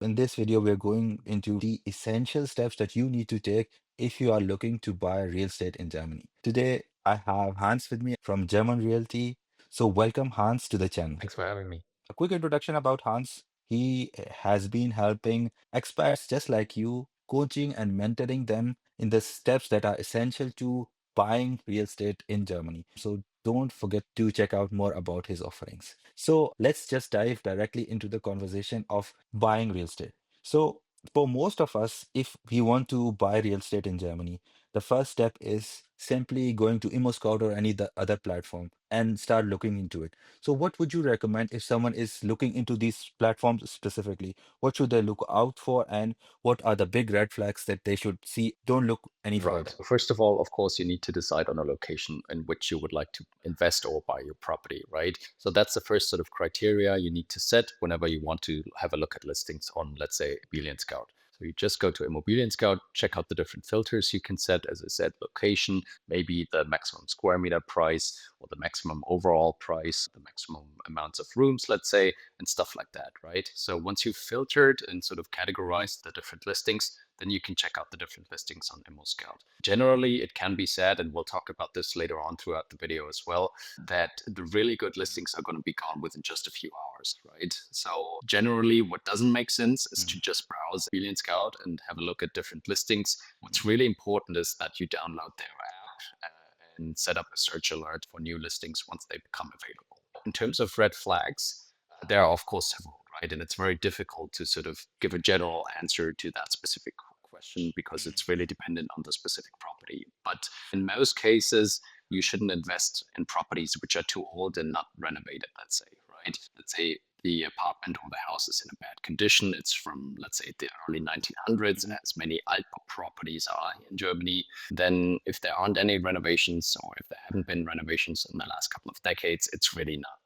In this video, we're going into the essential steps that you need to take if you are looking to buy real estate in Germany. Today, I have Hans with me from German Realty. So, welcome Hans to the channel. Thanks for having me. A quick introduction about Hans. He has been helping expats just like you, coaching and mentoring them in the steps that are essential to buying real estate in Germany. So don't forget to check out more about his offerings. So let's just dive directly into the conversation of buying real estate. So for most of us, if we want to buy real estate in Germany, the first step is simply going to ImmoScout or any other platform and start looking into it. So, what would you recommend if someone is looking into these platforms specifically? What should they look out for, and what are the big red flags that they should see? Don't look any Right. further. First of all, of course, you need to decide on a location in which you would like to invest or buy your property, right? So that's the first sort of criteria you need to set whenever you want to have a look at listings on, let's say, ImmobilienScout. So you just go to ImmobilienScout, check out the different filters you can set, as I said, location, maybe the maximum square meter price or the maximum overall price, the maximum amounts of rooms, let's say, and stuff like that, right? So once you've filtered and sort of categorized the different listings, then you can check out the different listings on ImmoScout. Generally, it can be said, and we'll talk about this later on throughout the video as well, that the really good listings are going to be gone within just a few hours, right? So generally, what doesn't make sense is to Mhm, just browse ImmobilienScout and have a look at different listings. What's really important is that you download their app and set up a search alert for new listings once they become available. In terms of red flags, there are, of course, several, right? And it's very difficult to sort of give a general answer to that specific question because mhm, it's really dependent on the specific property. But in most cases, you shouldn't invest in properties which are too old and not renovated, let's say, right? Let's say the apartment or the house is in a bad condition. It's from, let's say, the early 1900s, mhm, as many Altbau properties are in Germany. Then, if there aren't any renovations or if there haven't been renovations in the last couple of decades, it's really not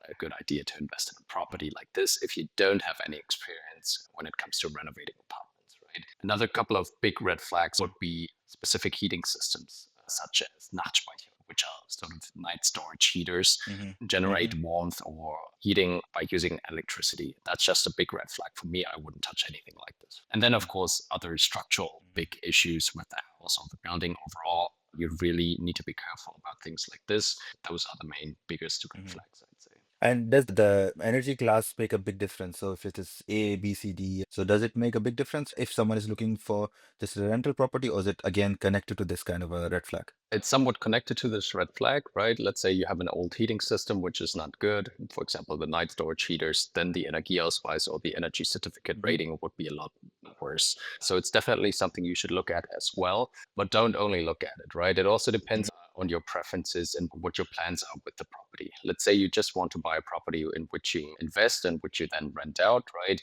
a good idea to invest in a property like this if you don't have any experience when it comes to renovating apartments, right? Another couple of big red flags would be specific heating systems, such as Nachtspeicher, which are sort of night storage heaters, mhm, generate mhm, warmth or heating by using electricity. That's just a big red flag for me. I wouldn't touch anything like this. And then, of course, other structural mhm, big issues with the house or the building overall. You really need to be careful about things like this. Those are the main biggest red mhm. flags, I'd say. And does the energy class make a big difference? So if it is A, B, C, D, so does it make a big difference if someone is looking for this rental property, or is it again connected to this kind of a red flag? It's somewhat connected to this red flag, right? Let's say you have an old heating system which is not good, for example, the night storage heaters, then the Energieausweis or the energy certificate Mhm, rating would be a lot worse. So it's definitely something you should look at as well, but don't only look at it, right? It also mhm, depends on your preferences and what your plans are with the property. Let's say you just want to buy a property in which you invest and which you then rent out, right?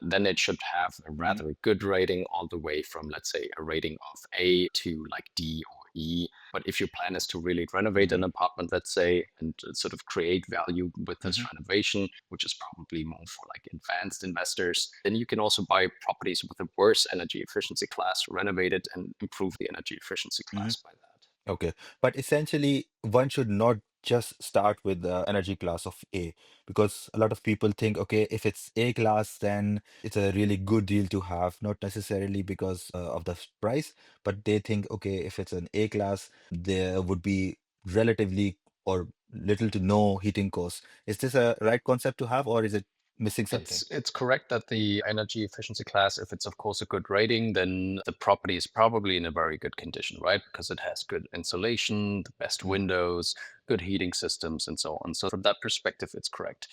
Then it should have a mhm, rather good rating all the way from, let's say, a rating of A to like D or E. But if your plan is to really renovate an mhm, apartment, let's say, and sort of create value with this mhm, renovation, which is probably more for like advanced investors, then you can also buy properties with a worse energy efficiency class, renovate it, and improve the energy efficiency mhm. class by that. Okay, but essentially, one should not just start with the energy class of A, because a lot of people think, okay, if it's A class, then it's a really good deal to have, not necessarily because of the price, but they think, okay, if it's an A class, there would be relatively or little to no heating costs. Is this a right concept to have, or is it missing something? It's correct that the energy efficiency class, if it's of course a good rating, then the property is probably in a very good condition, right? Because it has good insulation, the best Mhm, windows, good heating systems, and so on. So from that perspective, it's correct.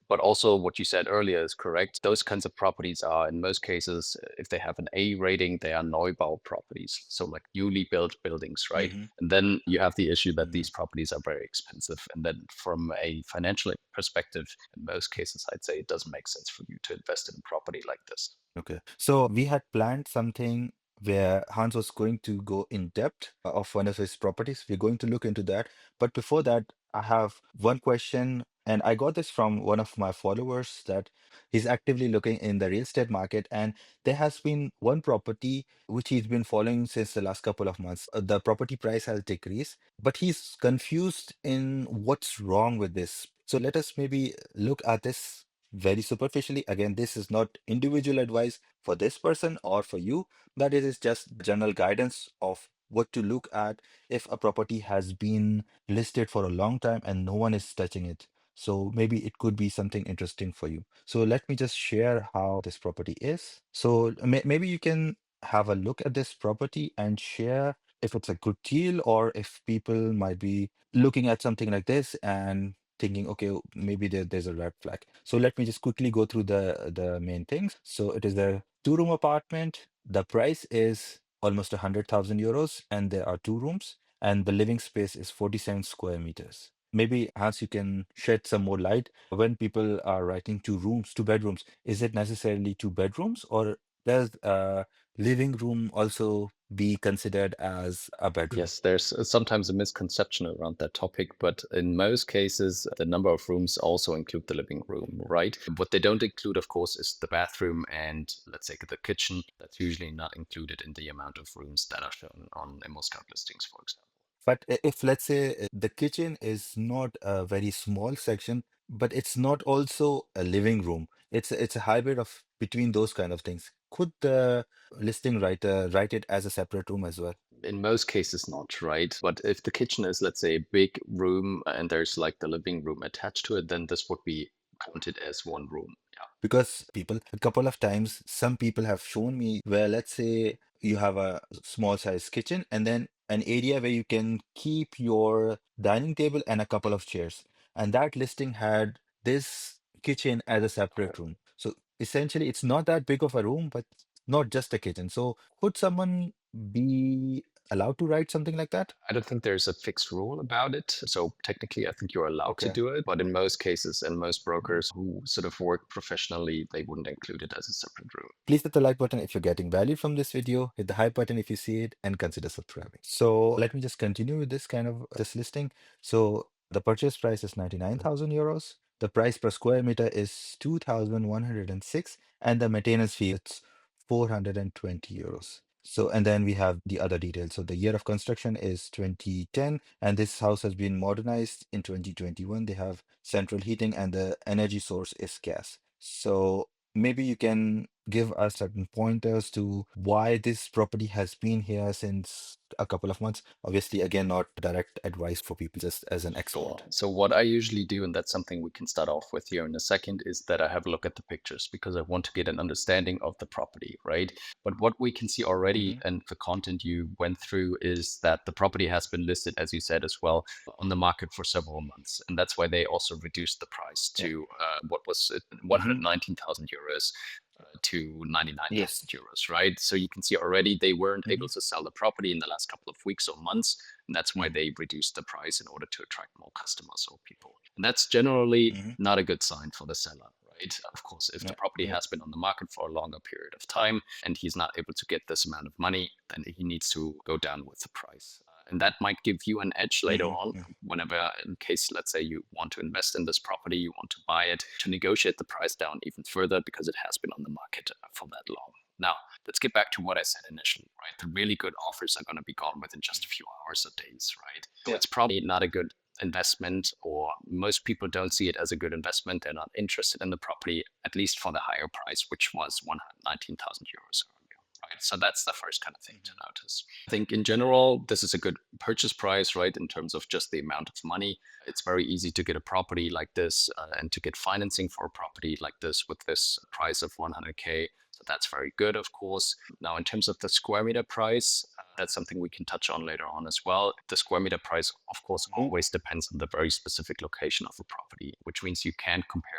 But also what you said earlier is correct. Those kinds of properties are, in most cases, if they have an A rating, they are Neubau properties. So like newly built buildings, right? mhm, And then you have the issue that mhm. these properties are very expensive. And then from a financial perspective, in most cases, I'd say it doesn't make sense for you to invest in a property like this. Okay. So we had planned something where Hans was going to go in depth of one of his properties. We're going to look into that. But before that, I have one question, and I got this from one of my followers that he's actively looking in the real estate market, and there has been one property which he's been following since the last couple of months. The property price has decreased, but he's confused in what's wrong with this. So let us maybe look at this very superficially. Again, this is not individual advice for this person or for you, but it is just general guidance of what to look at if a property has been listed for a long time and no one is touching it. So maybe it could be something interesting for you. So let me just share how this property is. So maybe you can have a look at this property and share if it's a good deal or if people might be looking at something like this and thinking, okay, maybe there's a red flag. So let me just quickly go through the main things. So it is a two-room apartment. The price is almost 100,000 euros, and there are two rooms, and the living space is 47 square meters. Maybe Hans, you can shed some more light when people are writing two rooms, two bedrooms. Is it necessarily two bedrooms, or does a living room also be considered as a bedroom? Yes, there's sometimes a misconception around that topic, but in most cases, the number of rooms also include the living room, right? What they don't include, of course, is the bathroom and let's say the kitchen. That's usually not included in the amount of rooms that are shown on ImmoScout listings, for example. But if let's say the kitchen is not a very small section, but it's not also a living room, it's a hybrid of between those kind of things. Could the listing writer write it as a separate room as well? In most cases, not, right? But if the kitchen is, let's say, a big room and there's like the living room attached to it, then this would be counted as one room. Yeah. Because people, a couple of times, some people have shown me where, let's say, you have a small size kitchen and then an area where you can keep your dining table and a couple of chairs. And that listing had this kitchen as a separate room. So essentially, it's not that big of a room, but not just a kitchen. So could someone be allowed to write something like that? I don't think there's a fixed rule about it. So technically, I think you're allowed to Okay. do it. But in most cases, and most brokers who sort of work professionally, they wouldn't include it as a separate room. Please hit the like button if you're getting value from this video, hit the hype button if you see it, and consider subscribing. So let me just continue with this kind of this listing. So the purchase price is 99,000 euros. The price per square meter is 2,106, and the maintenance fee is 420 euros. So, and then we have the other details. So the year of construction is 2010, and this house has been modernized in 2021. They have central heating, and the energy source is gas. So maybe you can give us certain pointers to why this property has been here since a couple of months. Obviously, again, not direct advice for people, just as an Sure. expert. So what I usually do, and that's something we can start off with here in a second, is that I have a look at the pictures because I want to get an understanding of the property, right? But what we can see already Hmm. and the content you went through is that the property has been listed, as you said as well, on the market for several months. And that's why they also reduced the price Yeah. to what was it, Hmm. 119,000 euros to 99,000 Yes. euros, right? So you can see already they weren't able Hmm. to sell the property in the last couple of weeks or months. And that's why Hmm. they reduced the price in order to attract more customers or people. And that's generally Hmm. not a good sign for the seller, right? Of course, if the Yeah. property Yeah. has been on the market for a longer period of time and he's not able to get this amount of money, then he needs to go down with the price. And that might give you an edge later Hmm. on, whenever, in case, let's say, you want to invest in this property, you want to buy it, to negotiate the price down even further because it has been on the market for that long. Now, let's get back to what I said initially, right? The really good offers are going to be gone within just a few hours or days, right? So Yeah. it's probably not a good investment, or most people don't see it as a good investment. They're not interested in the property, at least for the higher price, which was 119,000 euros earlier, right? So that's the first kind of thing to Hmm. notice. I think in general, this is a good purchase price, right? In terms of just the amount of money. It's very easy to get a property like this and to get financing for a property like this with this price of 100K. So that's very good, of course. Now, in terms of the square meter price, that's something we can touch on later on as well. The square meter price, of course, Hmm. always depends on the very specific location of the property, which means you can't compare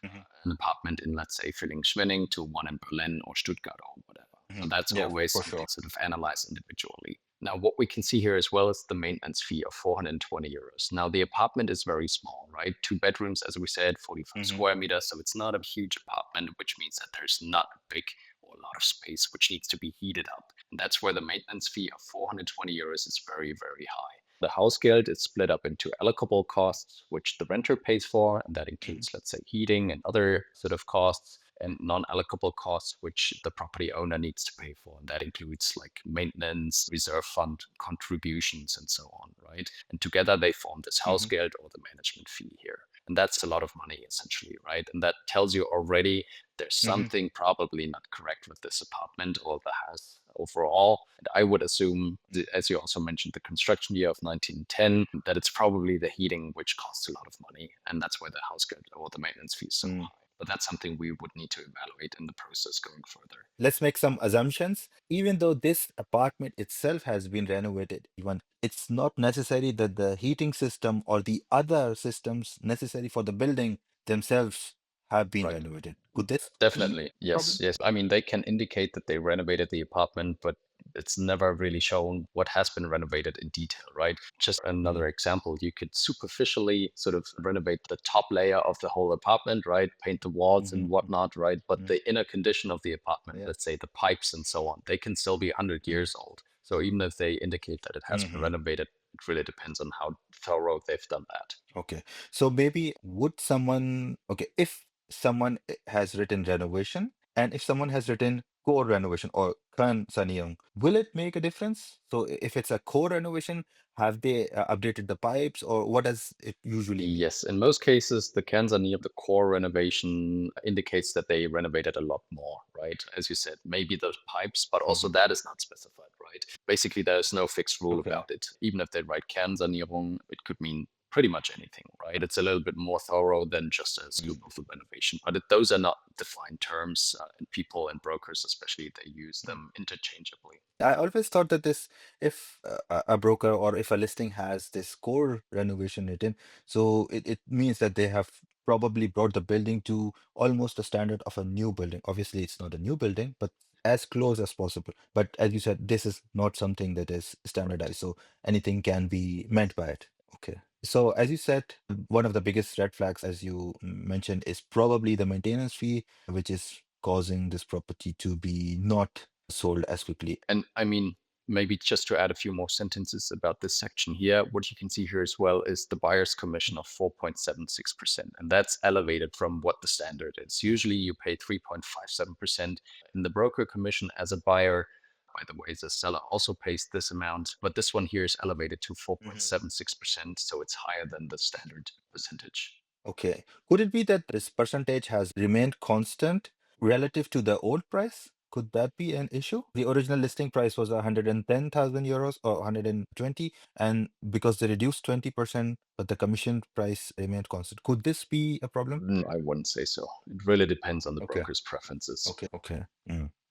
Hmm. an apartment in, let's say, Villingen-Schwenning to one in Berlin or Stuttgart or whatever. So Hmm. that's Yeah, always for something sure. sort of analyzed individually. Now, what we can see here as well is the maintenance fee of 420 euros. Now, the apartment is very small, right? Two bedrooms, as we said, 45 Hmm. square meters. So it's not a huge apartment, which means that there's not a big or a lot of space which needs to be heated up. And that's where the maintenance fee of 420 euros is very, very high. The Hausgeld is split up into allocable costs, which the renter pays for, and that Hmm. includes, let's say, heating and other sort of costs, and non-allocable costs, which the property owner needs to pay for. And that includes like maintenance, reserve fund contributions, and so on, right? And together they form this Hmm. Hausgeld or the management fee here. And that's a lot of money, essentially, right? And that tells you already there's Hmm. something probably not correct with this apartment or the house overall. And I would assume, as you also mentioned, the construction year of 1910, that it's probably the heating which costs a lot of money. And that's why the Hausgeld or the maintenance fee is so high. But that's something we would need to evaluate in the process going further. Let's make some assumptions. Even though this apartment itself has been renovated, even it's not necessary that the heating system or the other systems necessary for the building themselves have been Right. renovated. Could this be Definitely. a Yes. problem? Yes. I mean, they can indicate that they renovated the apartment, but it's never really shown what has been renovated in detail, right? Just Mm, another example, you could superficially sort of renovate the top layer of the whole apartment, right? Paint the walls and mhm, whatnot, right? But mm, the inner condition of the apartment, yeah. let's say the pipes and so on, they can still be 100 Mm, years old. So even if they indicate that it has been mhm. renovated, it really depends on how thorough they've done that. Okay. So maybe would someone, okay, if someone has written renovation and if someone has written core renovation or Sanierung, will it make a difference? So if it's a core renovation, have they updated the pipes or what does it usually mean? Yes, in most cases, the Kernsanierung, the core renovation indicates that they renovated a lot more, right? As you said, maybe those pipes, but also Mhm. that is not specified, right? Basically, there's no fixed rule Okay. about it. Even if they write Kernsanierung, it could mean pretty much anything, right? It's a little bit more thorough than just a scoop Mm. of the renovation, but those are not defined terms, and people and brokers, especially, they use Mm. them interchangeably. I always thought that this, if a broker or if a listing has this core renovation written, so it means that they have probably brought the building to almost the standard of a new building. Obviously, it's not a new building, but as close as possible. But as you said, this is not something that is Right. standardized, so anything can be meant by it. Okay. So as you said, one of the biggest red flags, as you mentioned, is probably the maintenance fee, which is causing this property to be not sold as quickly. And I mean, maybe just to add a few more sentences about this section here, what you can see here as well is the buyer's commission of 4.76%. And that's elevated from what the standard is. Usually you pay 3.57% in the broker commission as a buyer. By the way, the seller also pays this amount, but this one here is elevated to Mhm. 4.76%. So it's higher than the standard percentage. Okay. Could it be that this percentage has remained constant relative to the old price? Could that be an issue? The original listing price was 110,000 euros or 120, and because they reduced 20%, but the commission price remained constant. Could this be a problem? I wouldn't say so. It really depends on the Okay. broker's preferences. Okay.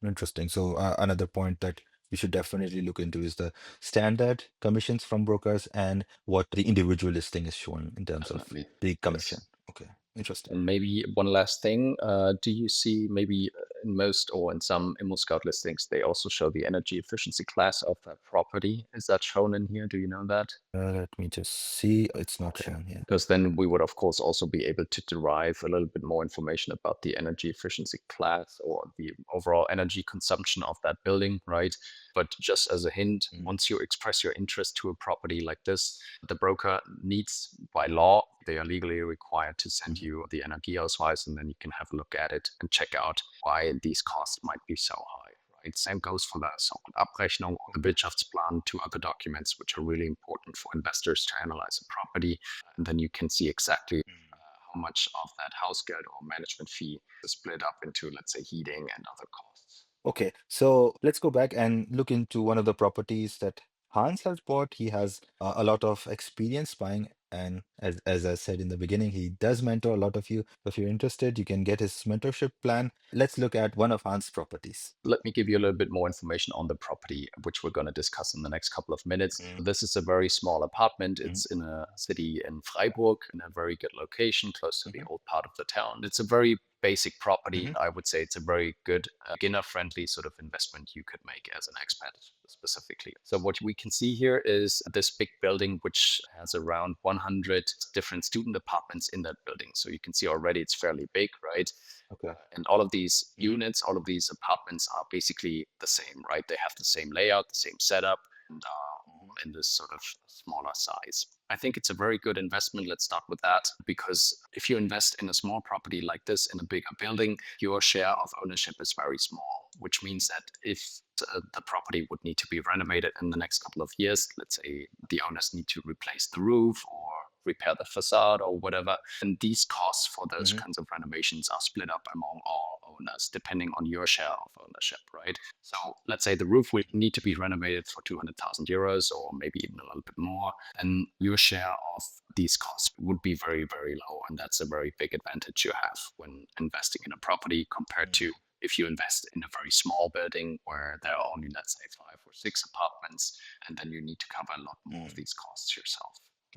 Interesting. So another point that we should definitely look into is the standard commissions from brokers and what the individual listing is showing in terms of Definitely. the Yes. commission. Okay. Interesting. And maybe one last thing, do you see maybe in most or in some ImmoScout listings, they also show the energy efficiency class of that property? Is that shown in here? Do you know that? Let me just see. It's not Okay. shown here. Because then we would, of course, also be able to derive a little bit more information about the energy efficiency class or the overall energy consumption of that building, right? But just as a hint, Mm, once you express your interest to a property like this, the broker needs, by law, they are legally required to send mhm, you the Energieausweis, and then you can have a look at it and check out why these costs might be so high. Right? Same goes for the so-called Abrechnung or the okay. Wirtschaftsplan, two other documents which are really important for investors to analyze a property. And then you can see exactly Mm. how much of that Hausgeld or management fee is split up into, let's say, heating and other costs. Okay, so let's go back and look into one of the properties that Hans has bought. He has a lot of experience buying, and as I said in the beginning, he does mentor a lot of you. If you're interested, you can get his mentorship plan. Let's look at one of Hans' properties. Let me give you a little bit more information on the property, which we're going to discuss in the next couple of minutes. Mm, This is a very small apartment. mm, It's in a city in Freiburg, in a very good location, close to the mhm, old part of the town. It's a very basic property. mhm, I would say it's a very good beginner friendly sort of investment you could make as an expat specifically. So, what we can see here is this big building, which has around 100 different student apartments in that building. So, you can see already it's fairly big, right? okay. And all of these Mhm, units, all of these apartments are basically the same, right? They have the same layout, the same setup, and are mhm, in this sort of smaller size. I think it's a very good investment. Let's start with that because if you invest in a small property like this in a bigger building, your share of ownership is very small, which means that if the property would need to be renovated in the next couple of years, let's say the owners need to replace the roof or repair the facade or whatever. And these costs for those Mm-hmm. kinds of renovations are split up among all owners, depending on your share of ownership, right? So let's say the roof will need to be renovated for 200,000 euros or maybe even a little bit more. And your share of these costs would be very, very low. And that's a very big advantage you have when investing in a property compared to if you invest in a very small building where there are only, let's say, 5 or 6 apartments, and then you need to cover a lot more of Mm-hmm. these costs yourself.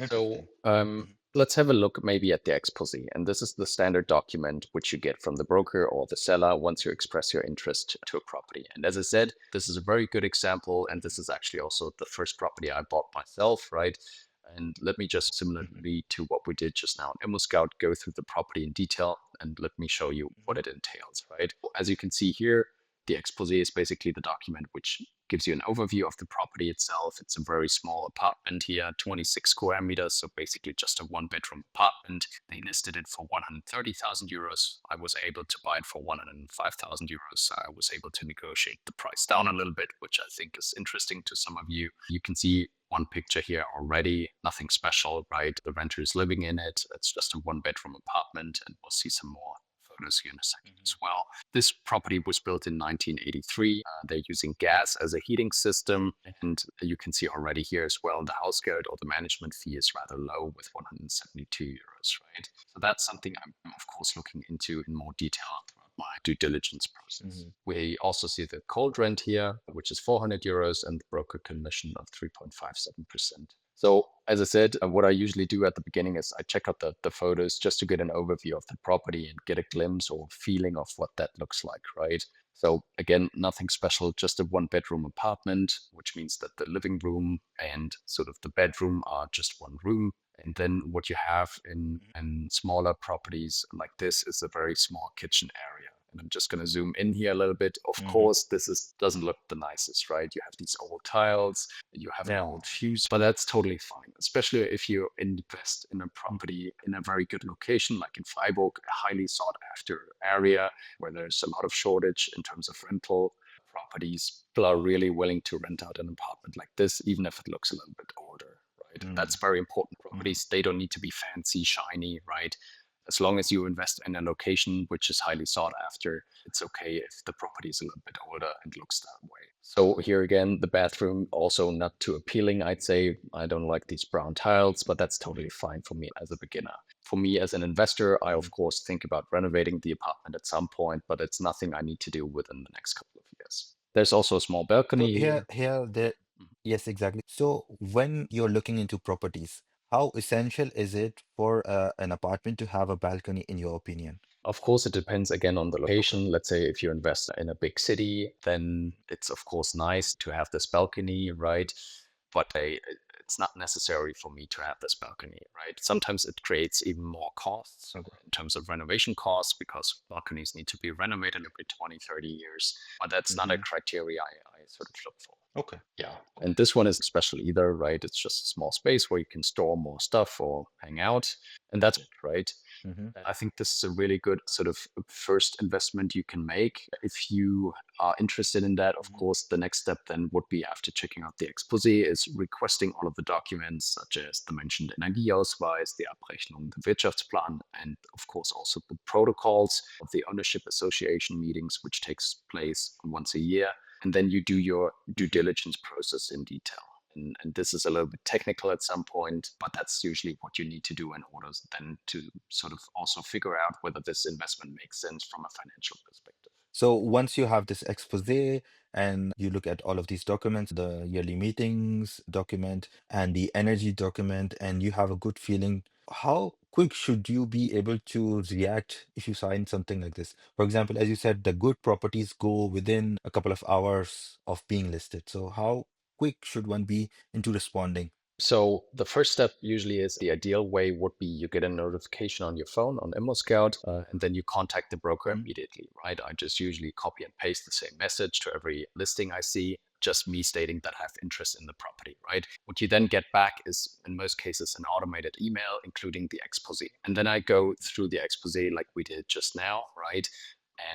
So Interesting. Mm-hmm. let's have a look maybe at the exposé. And this is the standard document which you get from the broker or the seller once you express your interest to a property. And as I said, this is a very good example. And this is actually also the first property I bought myself, right? And let me just Mm-hmm. similarly to what we did just now in ImmoScout, go through the property in detail and let me show you what Mm-hmm. it entails, right? As you can see here, the exposé is basically the document which gives you an overview of the property itself. It's a very small apartment here, 26 square meters, so basically just a one-bedroom apartment. They listed it for 130,000 euros. I was able to buy it for 105,000 euros. I was able to negotiate the price down a little bit, which I think is interesting to some of you. You can see one picture here already, nothing special, right? The renter is living in it. It's just a one-bedroom apartment, and we'll see some more photos here in a second as well. This property was built in 1983. They're using gas as a heating system. And you can see already here as well, the Hausgeld or the management fee is rather low with 172 euros, right? So that's something I'm, of course, looking into in more detail throughout my due diligence process. Mm-hmm. We also see the cold rent here, which is 400 euros and the broker commission of 3.57%. So as I said, what I usually do at the beginning is I check out the photos just to get an overview of the property and get a glimpse or feeling of what that looks like, right? So again, nothing special, just a one-bedroom apartment, which means that the living room and sort of the bedroom are just one room. And then what you have in smaller properties like this is a very small kitchen area. And I'm just going to zoom in here a little bit. Of Mm-hmm. course, doesn't look the nicest, right? You have these old tiles, you have an Yeah. old fuse, but that's totally fine, especially if you invest in a property in a very good location, like in Freiburg, a highly sought after area where there's a lot of shortage in terms of rental properties. People are really willing to rent out an apartment like this, even if it looks a little bit older, right? Mm-hmm. That's very important. Properties, they don't need to be fancy, shiny, right? As long as you invest in a location which is highly sought after, it's okay if the property is a little bit older and looks that way. So here again, the bathroom also not too appealing, I'd say. I don't like these brown tiles, but that's totally fine for me as a beginner. For me as an investor, I Mm-hmm. of course think about renovating the apartment at some point, but it's nothing I need to do within the next couple of years. There's also a small So balcony here, here. yes, exactly. So when you're looking into properties, how essential is it for an apartment to have a balcony, in your opinion? Of course, it depends again on the location. Let's say if you invest in a big city, then it's of course nice to have this balcony, right? But it's not necessary for me to have this balcony, right? Sometimes it creates even more costs Okay. in terms of renovation costs because balconies need to be renovated every 20, 30 years. But that's not a Mm-hmm. criteria I sort of look for. Okay. Yeah. And this one is special either, right? It's just a small space where you can store more stuff or hang out. And that's it, right? Mm-hmm. I think this is a really good sort of first investment you can make. If you are interested in that, of course, the next step then would be after checking out the Exposé is requesting all of the documents such as the mentioned Energieausweis, the Abrechnung, the Wirtschaftsplan, and of course also the protocols of the ownership association meetings, which takes place once a year. And then you do your due Mm-hmm. diligence process in detail. And this is a little bit technical at some point, but that's usually what you need to do in order then to sort of also figure out whether this investment makes sense from a financial perspective. So once you have this expose and you look at all of these documents, the yearly meetings document and the energy document, and you have a good feeling, how quick should you be able to react if you sign something like this? For example, as you said, the good properties go within a couple of hours of being listed. So how quick should one be into responding? So the first step usually is the ideal way would be you get a notification on your phone on ImmoScout, and then you contact the broker Mhm. immediately, right? I just usually copy and paste the same message to every listing I see, just me stating that I have interest in the property, right? What you then get back is, in most cases, an automated email including the expose. And then I go through the expose like we did just now, right?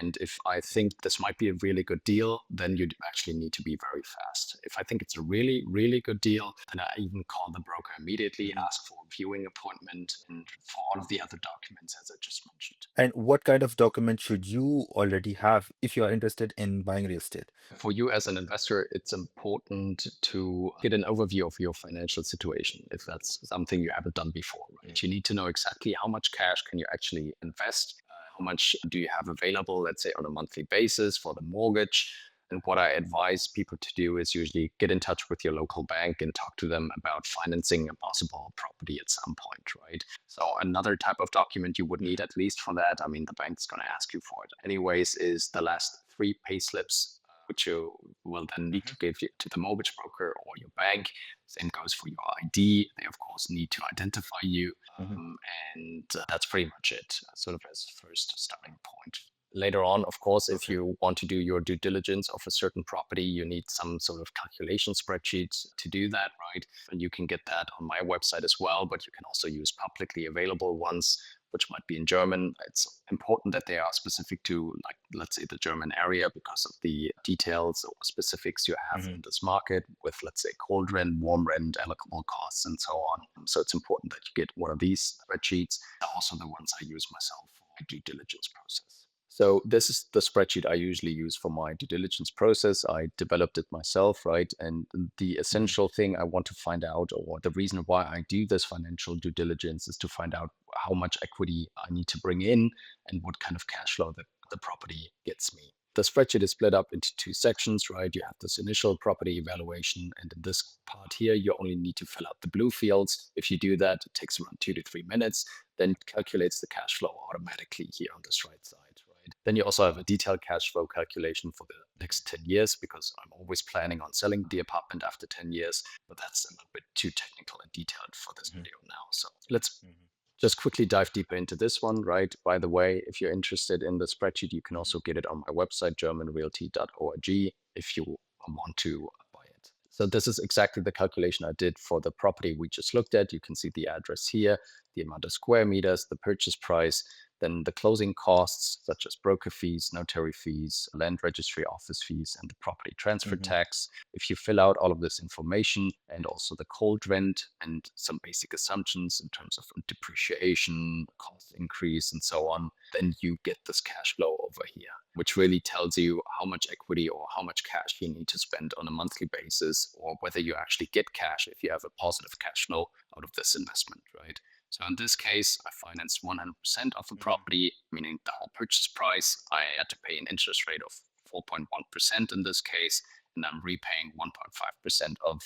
And if I think this might be a really good deal, then you actually need to be very fast. If I think it's a really, really good deal, then I even call the broker immediately, Mhm. ask for a viewing appointment, and for all of the other documents, as I just mentioned. And what kind of document should you already have if you are interested in buying real estate? For you as an investor, it's important to get an overview of your financial situation if that's something you haven't done before, right? You need to know exactly how much cash can you actually invest, how much do you have available, let's say on a monthly basis for the mortgage. And what I advise people to do is usually get in touch with your local bank and talk to them about financing a possible property at some point, right? So another type of document you would need at least for that, I mean, the bank's going to ask you for it anyways, is the last three pay slips which you will then need to Mhm. give to the mortgage broker or your bank. Same goes for your ID. They, of course, need to identify you. Mhm. Um, and that's pretty much it, sort of as a first starting point. Later on, of course, if Okay. you want to do your due diligence of a certain property, you need some sort of calculation spreadsheets to do that, right? And you can get that on my website as well, but you can also use publicly available ones which might be in German. It's important that they are specific to, like, let's say, the German area because of the details or specifics you have Mhm. in this market with, let's say, cold rent, warm rent, allocable costs, and so on. So it's important that you get one of these spreadsheets. They're also the ones I use myself for my due diligence process. So this is the spreadsheet I usually use for my due diligence process. I developed it myself, right? And the Mhm. essential thing I want to find out, or the reason why I do this financial due diligence, is to find out how much equity I need to bring in and what kind of cash flow the property gets me. The spreadsheet is split up into two sections, right? You have this initial property evaluation, and in this part here, you only need to fill out the blue fields. If you do that, it takes around 2 to 3 minutes. Then it calculates the cash flow automatically here on this right side, right? Then you also have a detailed cash flow calculation for the next 10 years because I'm always planning on selling the apartment after 10 years, but that's a little bit too technical and detailed for this Mhm. video now. So let's Mhm. just quickly dive deeper into this one, right? By the way, if you're interested in the spreadsheet, you can Mhm. also get it on my website, germanrealty.org, if you want to buy it. So this is exactly the calculation I did for the property we just looked at. You can see the address here, the amount of square meters, the purchase price, then the closing costs, such as broker fees, notary fees, land registry office fees, and the property transfer Mhm. tax. If you fill out all of this information and also the cold rent and some basic assumptions in terms of depreciation, cost increase, and so on, then you get this cash flow over here, which really tells you how much equity or how much cash you need to spend on a monthly basis, or whether you actually get cash if you have a positive cash flow out of this investment, right? So in this case, I financed 100% of the Mhm. property, meaning the whole purchase price. I had to pay an interest rate of 4.1% in this case, and I'm repaying 1.5% of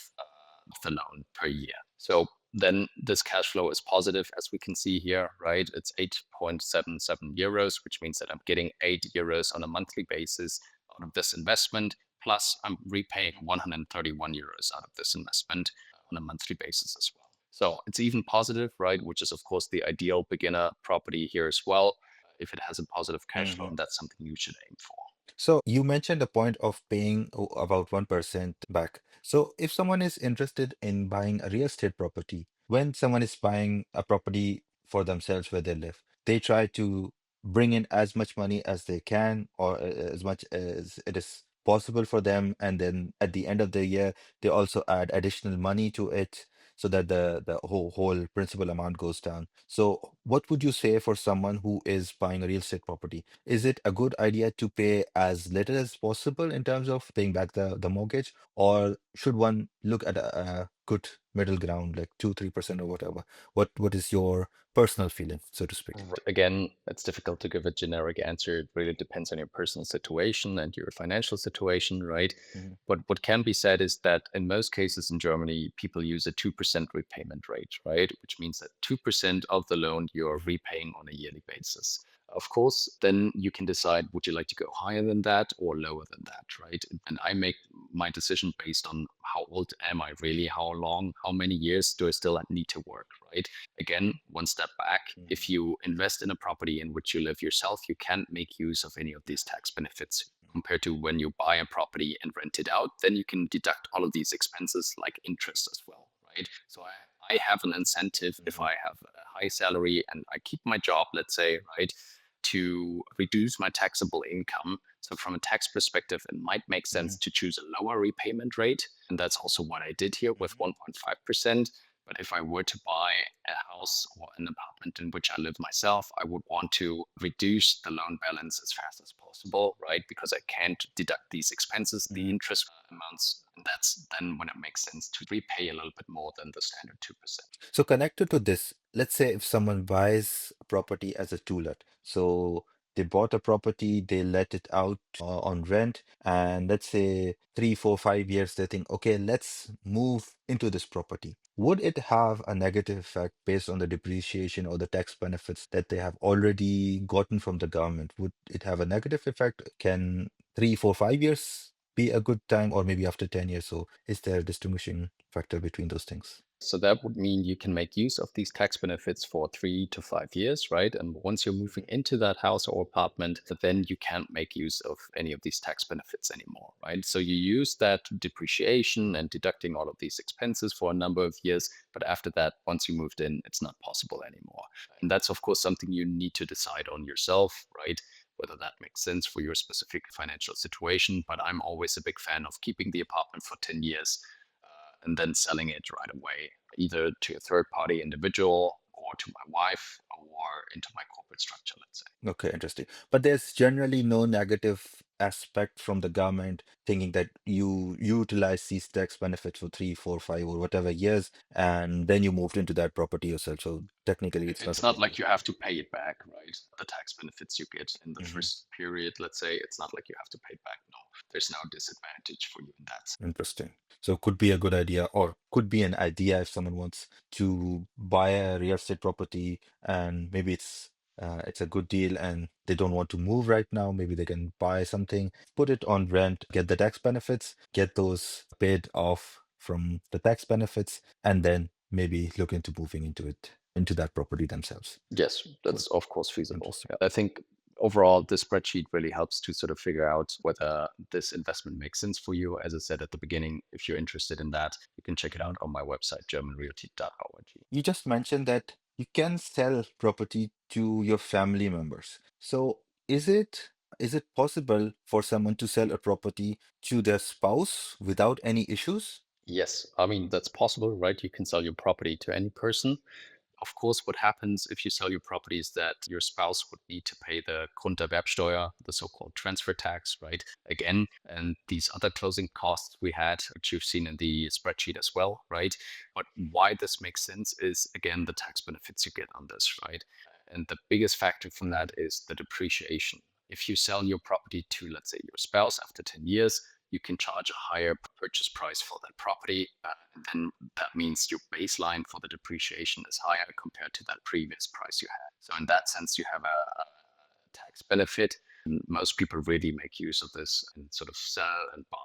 the loan per year. So then this cash flow is positive, as we can see here, right? It's 8.77 euros, which means that I'm getting 8 euros on a monthly basis out of this investment. Plus, I'm repaying 131 euros out of this investment on a monthly basis as well. So it's even positive, right? Which is, of course, the ideal beginner property here as well. If it has a positive cash flow, Mhm. and that's something you should aim for. So you mentioned the point of paying about 1% back. So if someone is interested in buying a real estate property, when someone is buying a property for themselves where they live, they try to bring in as much money as they can or as much as it is possible for them. And then at the end of the year, they also add additional money to it so that the whole principal amount goes down. So what would you say for someone who is buying a real estate property? Is it a good idea to pay as little as possible in terms of paying back the mortgage, or should one look at a good middle ground, like 2-3% or whatever? What is your personal feeling, so to speak? Again, it's difficult to give a generic answer. It really depends on your personal situation and your financial situation, right? Mhm. But what can be said is that in most cases in Germany, people use a 2% repayment rate, right? Which means that 2% of the loan you're repaying on a yearly basis. Of course, then you can decide, would you like to go higher than that or lower than that, right? And I make my decision based on how old am I really, how long, how many years do I still need to work, right? Again, one step back, if Mhm. you invest in a property in which you live yourself, you can't make use of any of these tax benefits compared to when you buy a property and rent it out. Then you can deduct all of these expenses like interest as well, right? So I have an incentive if Mhm. I have a high salary and I keep my job, let's say, right, to reduce my taxable income. So, from a tax perspective, it might make sense Mhm, to choose a lower repayment rate. And that's also what I did here with mhm. 1.5%. But if I were to buy a house or an apartment in which I live myself, I would want to reduce the loan balance as fast as possible, right? Because I can't deduct these expenses, the Mhm. interest amounts. And that's then when it makes sense to repay a little bit more than the standard 2%. So connected to this, let's say if someone buys a property as a to-let, so they bought a property, they let it out on rent, and let's say 3, 4, 5 years, they think, okay, let's move into this property. Would it have a negative effect based on the depreciation or the tax benefits that they have already gotten from the government? Would it have a negative effect? Can 3, 4, 5 years be a good time, or maybe after 10 years? So is there a distinguishing factor between those things? So that would mean you can make use of these tax benefits for 3 to 5 years, right? And once you're moving into that house or apartment, then you can't make use of any of these tax benefits anymore, right? So you use that depreciation and deducting all of these expenses for a number of years. But after that, once you moved in, it's not possible anymore. And that's, of course, something you need to decide on yourself, right? Whether that makes sense for your specific financial situation. But I'm always a big fan of keeping the apartment for 10 years and then selling it right away, either to a third party individual or to my wife or into my corporate structure, let's say. Okay, interesting. But there's generally no negative aspect from the government thinking that you utilize these tax benefits for 3, 4, 5, or whatever years, and then you moved into that property yourself. So technically, it's not It's a not big like deal. you have to pay it back, right? The tax benefits you get in the Hmm. first period, let's say, it's not like you have to pay it back. No, there's no disadvantage for you in that. Interesting. So could be a good idea, or could be an idea if someone wants to buy a real estate property and maybe it's a good deal and they don't want to move right now. Maybe they can buy something, put it on rent, get the tax benefits, get those paid off from the tax benefits, and then maybe look into moving into that property themselves. Yes, Cool. that's of course feasible. Interesting. Yeah. I think overall, this spreadsheet really helps to sort of figure out whether this investment makes sense for you. As I said at the beginning, if you're interested in that, you can check it out on my website, germanrealty.org. You just mentioned that you can sell property to your family members. So is it possible for someone to sell a property to their spouse without any issues? Yes, I mean, that's possible, right? You can sell your property to any person. Of course, what happens if you sell your property is that your spouse would need to pay the Grunderwerbsteuer, the so-called transfer tax, right? Again, and these other closing costs we had, which you've seen in the spreadsheet as well, right? But why this makes sense is, again, the tax benefits you get on this, right? And the biggest factor from that is the depreciation. If you sell your property to, let's say, your spouse after 10 years, you can charge a higher purchase price for that property. And then that means your baseline for the depreciation is higher compared to that previous price you had. So, in that sense, you have a tax benefit. And most people really make use of this and sort of sell and buy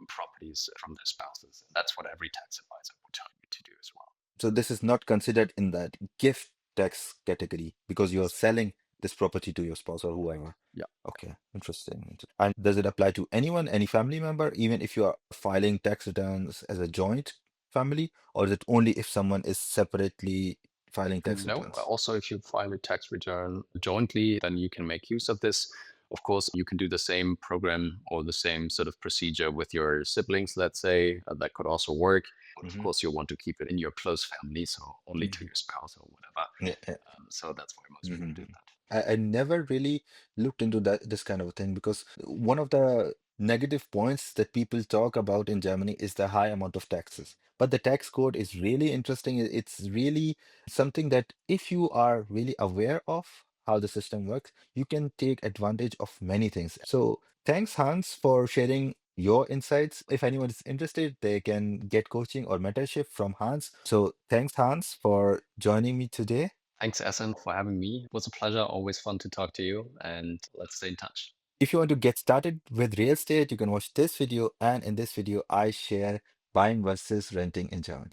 properties from their spouses. And that's what every tax advisor will tell you to do as well. So this is not considered in that gift tax category because you're Yes. selling this property to your spouse or whoever. Yeah. Okay, interesting. And does it apply to anyone, any family member, even if you are filing tax returns as a joint family, or is it only if someone is separately filing tax No, returns? also, if you file a tax return jointly, then you can make use of this. Of course, you can do the same program or the same sort of procedure with your siblings, let's say. That could also work. But of Hmm. course, you'll want to keep it in your close family, so only to Hmm. your spouse or whatever. Yeah. So that's why most people do Mhm. that. I never really looked into this kind of a thing because one of the negative points that people talk about in Germany is the high amount of taxes. But the tax code is really interesting. It's really something that if you are really aware of how the system works, you can take advantage of many things. So thanks, Hans, for sharing your insights. If anyone is interested, they can get coaching or mentorship from Hans. So thanks, Hans, for joining me today. Thanks, Essen, for having me. It was a pleasure. Always fun to talk to you. And let's stay in touch. If you want to get started with real estate, you can watch this video. And in this video, I share buying versus renting in Germany.